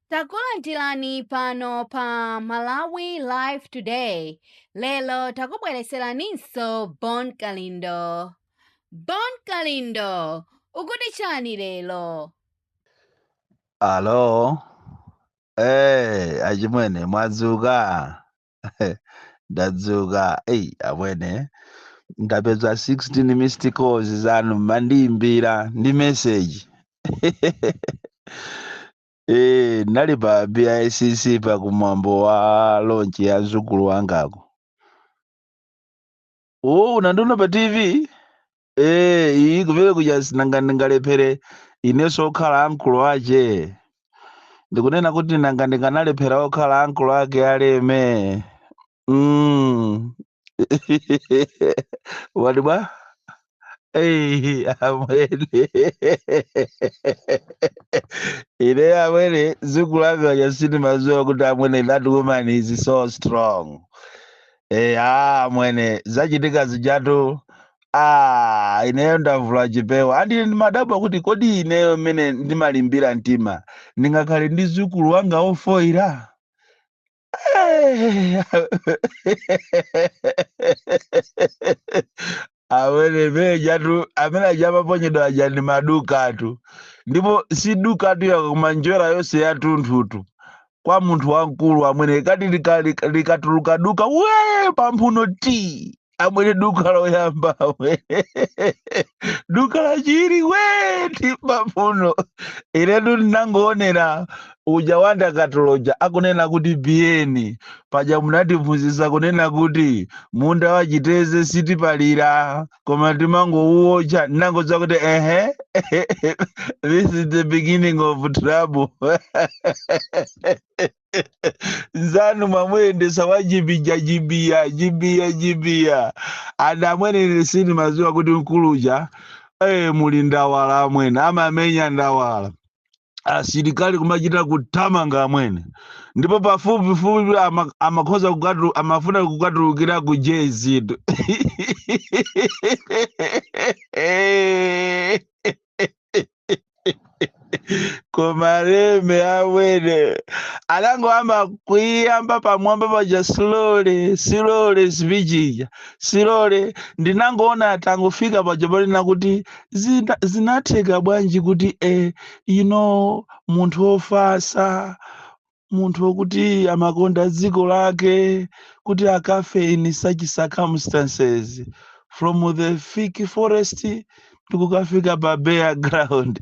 Takulandirani pano pa Malawi Live Today. Lelo takubweretseraninso Bon Kalindo. Bon Kalindo, ukuti chani lelo? Alo, achimwene mwadzuka. Ndadzuka, amwene ndapeza 16 missed calls zanu mandiyimbira ndi message. Ndali pa BICC pa kumwambo wa launch ya mzukulu wangako. Unandiona pa TV? Iyi kumene kuja nanga ndingalephere inenso okhala amkulu ache. Ndikunena kuti nanga ndinganalephera okhala amkulu ake aleme. Wali bwa? Amwene. Ine amwene mzukulu ake wajasini mazuwa kuti amwene that woman is so strong. Amwene zachitika zijatu. Ineyo ndavula chipewa. Andi ndimadabwa kuti kodi ineyo mene ndimalimbira mtima ndingakhale ndi mzukulu wanga ofoira. Amene mejatu amene ajapaponyedwa aja ndi madukatu. Ndipo si dukatu ya kumanjwera yonse ya tunthutu. Kwa munthu wankulu amwene kati likatuluka duka pamphuno ti. Amwene duka loyamba amwene. Duka lachiri ti pamphuno. Inetu ndinangoonera uja wanda katoloja akunena kuti biyeni. Paja munatiphunzitsa kunena kuti munda wachiteze sitipalira. Koma timango uwocha ndinangodziwa kuti this is the beginning of trouble. Nzanu mwamwendesa wajibija. Ada amwene nisini mazuwa kuti mkuluja. Muli ndawala amwene. Amamenya ndawala. Asilikali kumachita kutamanga amwene. Ndipo pafupi amakhoza amafuna kukatulukira ku JZ. Komaleme amwene anangoamba kuyamba pamwamba paja slowly speech slowly ndinangoona atangofika paja palina kuti zinatheka bwanji kuti munthu ofasa munthu wokuti amakonda dziko lake kuti akafe in such circumstances from the fig forest tukukafika pa bare ground.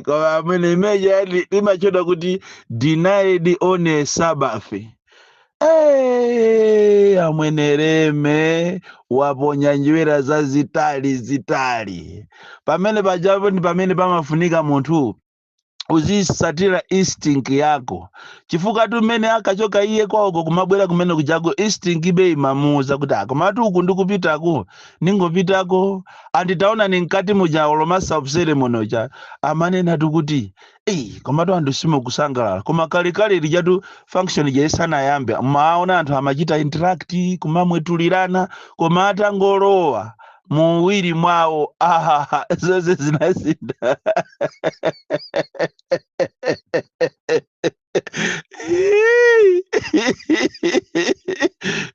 Koma amwene imeja imachoda kuti denied on a Sabbath. Amwene leme waponya njwera za zitali. Pamene pajapo ndi pamene pamafunika munthu uzisatira instinct yako. Chifukwa tu mene akachoka iye kwako kumabwera kumene kuchako instinct ibe imamuza kuti akomatu uku ndikupitako ningopitako anditaona ni mkati muja olomasa obseremony cha amanena tu kuti komatu anthu simukusangalala koma kale lijatu function jesana yambe maona anthu amachita interact kumamwetulirana koma atangolowa muwiri mwawo zose zinasinda.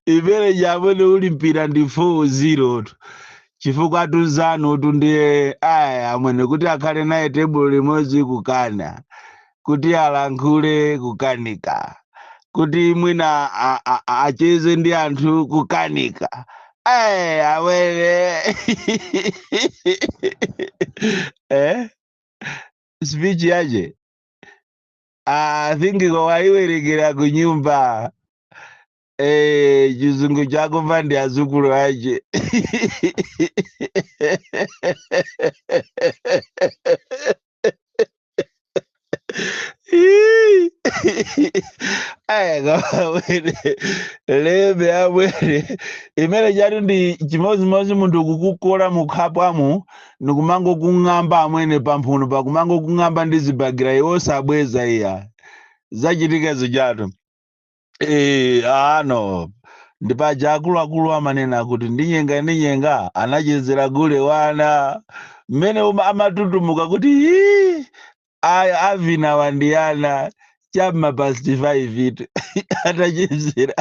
Imene jamwene ulimpira ndi 4-0 chifukwa tuzanu tundiye amwene kuti akhale naye table limodzi kukana kuti alankhule kukanika kuti mwina acheze ndi anthu kukanika. Amwene speech yaje I think kwa waiwerekera kunyumba chizungu chako mvandi azukulu aje. Lebe amwene imene chatu ndi chimozimozi munthu kukukola mukhapwamu nikumango kung'amba amwene pamphuno pakumango kung'amba ndi zibagira iwonse abweza iya zachitika zijatu. Ano ndipaja akuluakulu amanena kuti ndinyenga anachezera gule wana mmene amatutumuka kuti "Ii, avina wandiyana chamma past 5 itu atachezera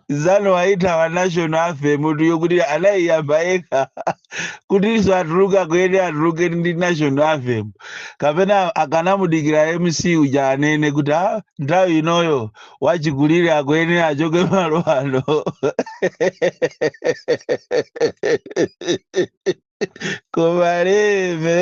zano waita wa national FM tu yokuti anaiyamba eka kuti iso atuluka kwene atuluke ndi national FM kapena akanamudikira MC uja anene kuti nthawi inoyo wachikulire akwene achoke malo ano koma leve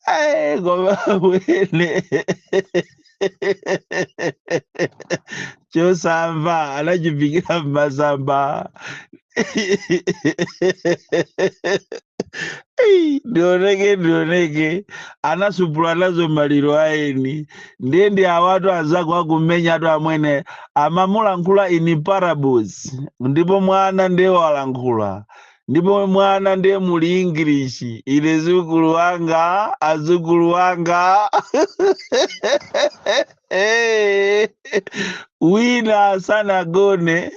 Ay, koma wene chosamba anachipikira mmasamba ndioneke anasupula nazo maliro aeni ndi awatu azako akumenya atu amwene amamulankhula in parables ndipo mwana ndiye walankhula ndipo mwana ndiye muli English ile zukulu wanga azukulu wanga wina sana gone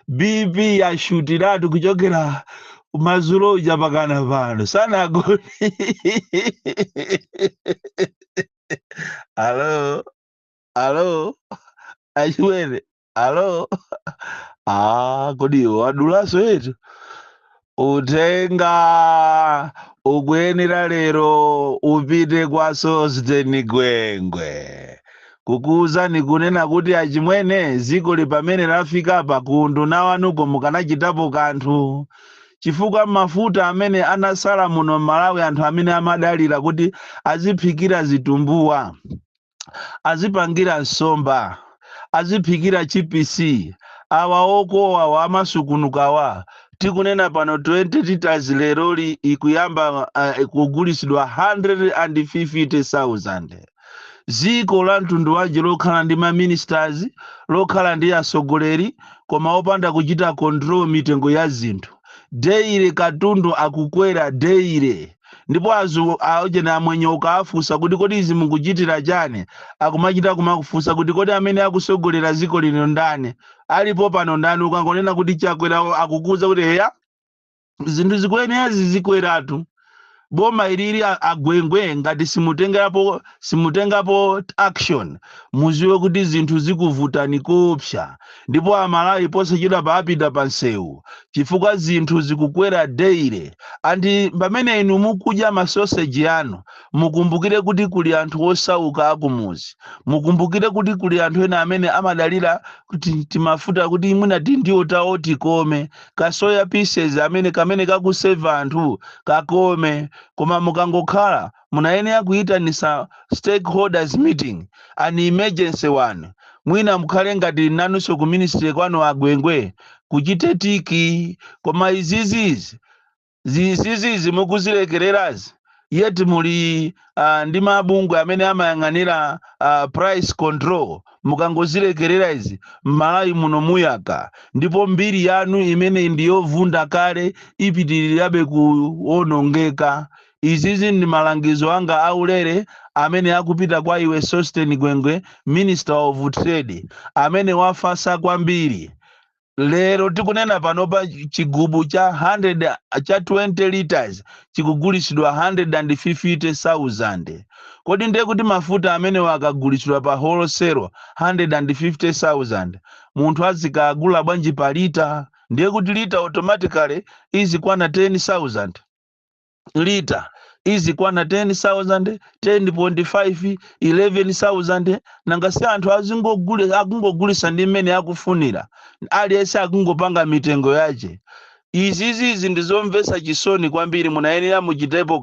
BP yashutiratu kuchokera mazulo uja pakana pano sana gone alo achiwene alo kodi wadulaso yetu utenga ukwenera lero upite kwa Sosteni Gwengwe kukuza nikunena kuti achimwene ziko lipamene lafika pakundu na wanuko mukanachitapo kanthu chifukwa mafuta amene anasala muno Malawi anthu amene amadalira kuti aziphikira zitumbuwa azipangira nsomba aziphikira chipisi awa okowa amasukunukawa tikunena pano 20 liters leroli ikuyamba kugulisidwa 150,000 ziko la mtundu waje lokhala ndi ministers lokhala ndi asogoleri koma opanda kuchita control mitengo ya zinthu deire katundu akukwera deire ndipo aojena amwenye ukafusa kuti kodi izi mukuchitira chane akumachita kumakufusa kuti kodi amene akusogolera ziko lino ndani alipo pano ndani ukangonena kuti chakwera akukuza kuti heya zinthu zikuyenera zikweratu boma ilili agwengwe ngati simutengapo action muziwe kuti zinthu zikuvutani kupsha ndipo Amalawi posachedwa paapita pansewu chifukwa zinthu zikukwera deire andi pamene inu mukudya masoseji anu mukumbukire kuti kuli anthu osauka akumuzi mukumbukire kuti kuli anthu ena amene amadalira kuti timafuta kuti mwina tindiwo tawo tikome kasoya pieces amene kamene kakuseva anthu kakome koma mukangokhala munayenera kuyitanisa stakeholders meeting an emergency one mwina mukhale ngati nanunso ku ministry kwano agwengwe kuchite tiki koma izizi mukuzilekererazi yeti muli ndi mabungwe amene amayang'anira price control mukangozilekerera izi Malawi muno muyaka ndipo mbiri yanu imene ndiyovunda kale ipitirirabe kuonongeka izizi ndi malangizo anga aulere amene akupita kwa iwe Sosteni Gwengwe Minister of Trade amene wafasa kwambiri lero tikunena panopa chigubu cha 20 liters chikugulisidwa 150,000 kodi ndiye kuti mafuta amene wakagulisidwa pa wholesale 150,000 munthu azikagula bwanji pa lita ndiye kuti lita automatically izikwana 10,000 lita izikwana 10,000 10.5 11,000 nangasi anthu akungogulisa ndi mmene akufunira aliyense akungopanga mitengo yache izizi ndizomvesa chisoni kwambiri munayenera muchitepo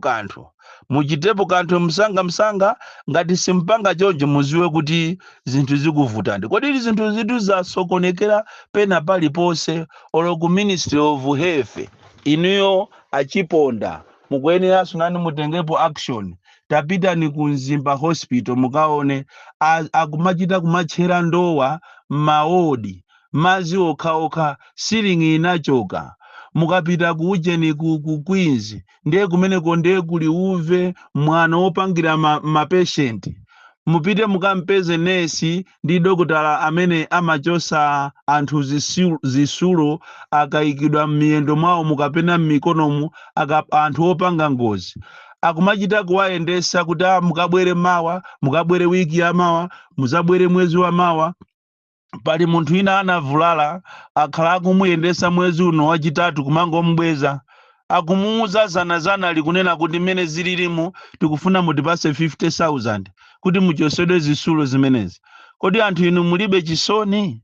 kanthu msanga ngati simpanga chonje muziwe kuti zinthu zikuvutandi kodi zinthu zitu zasokonekera pena paliponse olo ku Ministry of Health inuyo achiponda mukuyenera sunani mutengepo action tapita ni kunzimba hospital mukaone akumachita kumachera ndowa maodi mazi okhaokha silingi inachoka mukapita ku ujeni ku Queens ndiye kumeneko ndiye kuli uve mwana wopangira mapatient mupite mukampeze nesi ndi dokotala amene amachosa anthu zisulo akayikidwa m'miyendo mwawo mukapena m'mikonomu anthu opanga ngozi akumachita kuwayendesa kuti mukabwere mawa mukabwere wiki ya mawa muzabwere mwezi wa mawa. Pali munthu ina anavulala akhala akumuyendesa mwezi uno wachitatu kumangomubweza akumuuza zana likunena kuti mmene zililimu tikufuna mutipase 50,000 kuti muchosedwe zisulo zimenezi. Kodi anthu inu mulibe chisoni?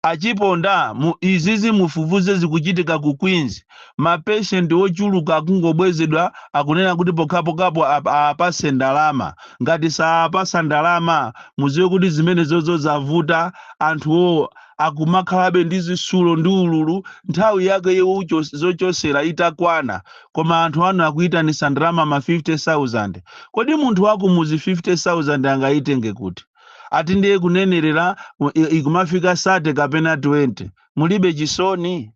Achiponda izizi mufufuze zikuchitika ku Queens mapatient ochuluka akungobwezedwa akunena kuti pokapo apase ndalama ngati saapasa ndalama muziwe kuti zimene zozo zavuta anthuwo akumakhalabe ndi zisulo ndi ululu nthawi yake zochosera itakwana koma anthu anu akuyitanisa ndalama ma 50,000 kodi munthu wako muzi 50,000 angayitenge kuti ati ndiye kunenerera ikumafika 30 kapena 20 mulibe chisoni?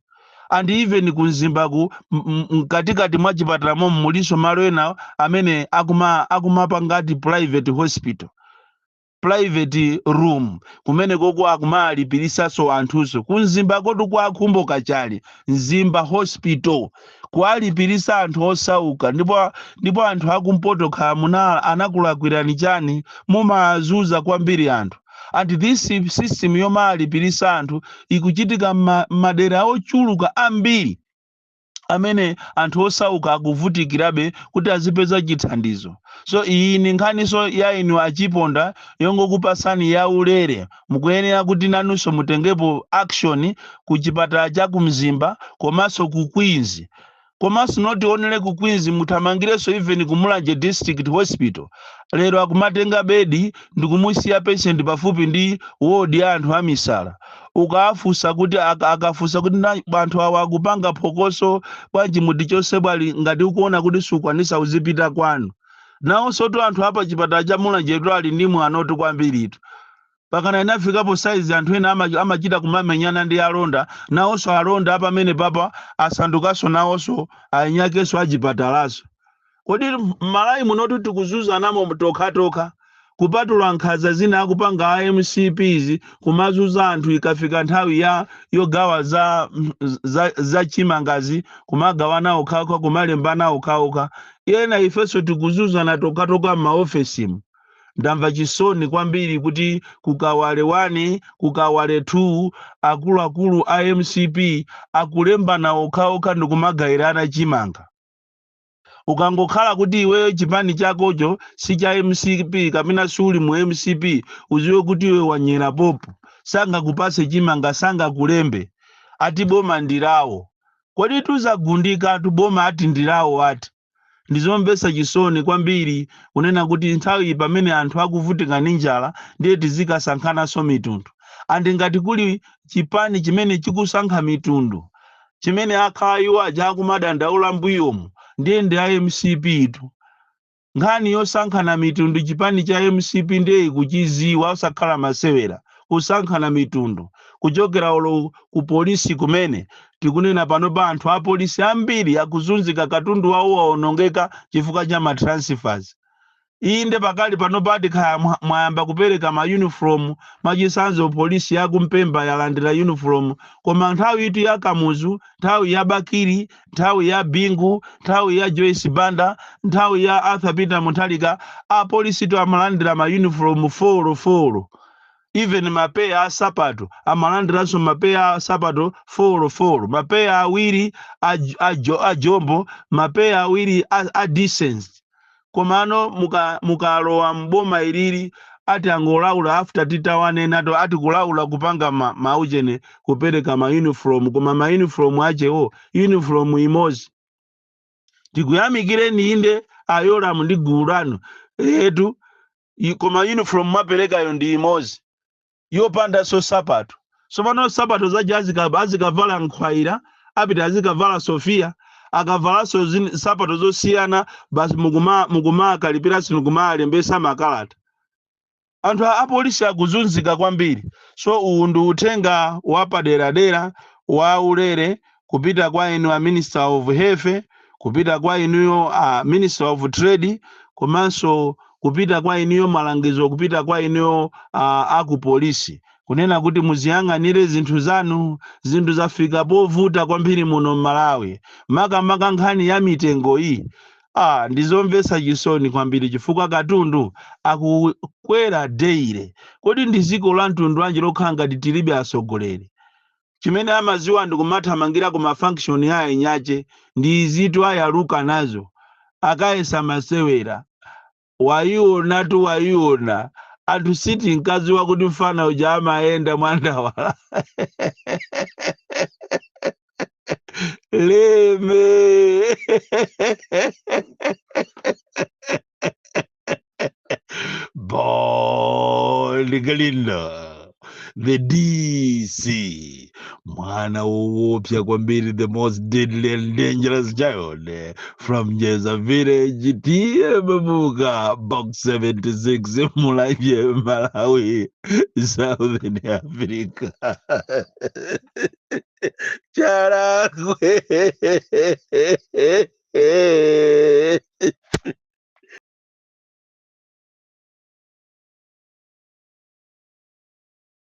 And even kunzimbaku mkatikati mwa chipatala momu muliso malo ena amene akumapangati private hospital private room kumene koko akumalipirisaso anthuso kunzimba kotu kwa khumbo kachali Nzimba hospital kualipirisa anthu osauka ndipo anthu akumpoto khala munala anakulakwirani chani mumazuza kwambiri anthu. And this system yoma alipirisa anthu ikuchitika madera ochuluka ambiri amene anthu osauka akuvutikirabe kuti azipeza chithandizo. So iyi ni nkhaniso ya inu achiponda yongokupasani ya ulere mukuyenera kuti nanunso mutengepo action ku chipatala cha kumzimba komanso ku Queens komanso noti onele ku Queens muthamangireso even ku Mulanje District Hospital lero akumatenga bedi ndikumusiya patient pafupi ndi ward ya anthu amisala ukafusa kuti akafusa kuti anthu awa akupanga phokoso bwanji mutichose bwali ngati ukuona kuti sukwanisa uzipita kwanu nawo soto anthu apa chipatala cha Mulanje ali ndi mwana oti kwambiritu pakana inafikapo size anthu ena amachita kumamenyana ndi alonda nawonso alonda apa amene papa asandukaso nawonso ainyakeso achipatalaso. Kodi malayi munoti tikuzuza namo mtokatoka kupatula nkhaza zina akupanga MCPs kumazuza anthu ikafika nthawi ya yogawa za chimangazi kumagawana okhaokha kumalembana okhaokha yena ifeso tikuzuza na tokatoka m'maofesimu. Ndamva chisoni kwambiri kuti kukawale 1 kukawale 2 akuluakulu a MCP akulembana okhaokha ndikumagairana chimanga. Ukangokhala kuti iweyo chipani chakocho si cha MCP kapena suli mu MCP uziwe kuti iwe wanyera popo sanga kupase chimanga sanga kulembe ati boma ndirawo. Kodi tuzagundika tuboma ati ndirawo ati ndizombesa chisoni kwambiri kunena kuti nthawi pamene anthu akuvutika ndi njala ndiye tizikasankhana so mitundu. Andi ngati kuli chipani chimene chikusankha mitundu chimene akhala iwo aja akumadandaula mbuyomu ndiye ndi MCP itu. Nkhani yosankhana mitundu chipani cha MCP ndiye kuchiziwa osakhala masewera kusankhana mitundu kuchokera olo ku polisi kumene tikunena pano pa anthu a polisi ambiri akuzunzika katundu wawo waonongeka chifukwa cha matransfers. Inde pakali pano pati khaya mwayamba kupereka ma uniform machisanzo polisi yakumpemba yalandira uniform koma nthawi itu ya Kamuzu nthawi ya Bakiri nthawi ya Bingu nthawi ya Joyce Banda nthawi ya Arthur Peter Muthalika a polisi to amalandira ma uniform folo even mapeya sapato amalandiranso mapeya sapato folo mapeya awiri a jombo mapeya awiri a decent. Komano mukalowa mboma ilili ati angolaula after titawane nato ati kulaula kupanga maujene kupereka ma uniform koma ma uniform achewo uniform imozi tikuyamikireni inde ayola ndi gulano etu koma uniform mapereka yo ndi imozi yopanda so sapato so pano sapato zaje azikavala nkhwaira apita azikavala Sofia akavala so sapato zosiyana basi muguma kalipira sinuguma alembesa makalata. Anthu a polisi akuzunzika kwambiri so uwu ndi uthenga wapadera dera wa ulere kupita kwa inu a Minister of Health, kupita kwa inuyo a Minister of Trade, komanso kupita kwa inuyo malangizo, kupita kwa inuyo aku polisi, kunena kuti muziyang'anire zinthu zanu, zinthu zafika povuta kwambiri muno Malawi, makamaka nkhani ya mitengo iyi. Ndizomvetsa chisoni kwambiri chifukwa katundu akukwera deire. Kodi ndi dziko la mtundu wanji lokhala ngati tilibe atsogoleri? Chimene amaziwa ndikumathamangira ku mafunction ya enyache ndi zito ayaluka nazo akayesa masewera wayiona tu wayiona anthu siti mkazi wakuti mfana uja amayenda mwandawala leme Bon Kalindo, the DC, mwana woopsa kwambiri, the most deadly and dangerous child from Jeza village, TM Muga, box 76, Mulanje, Malawi, Southern Africa. Charangwe.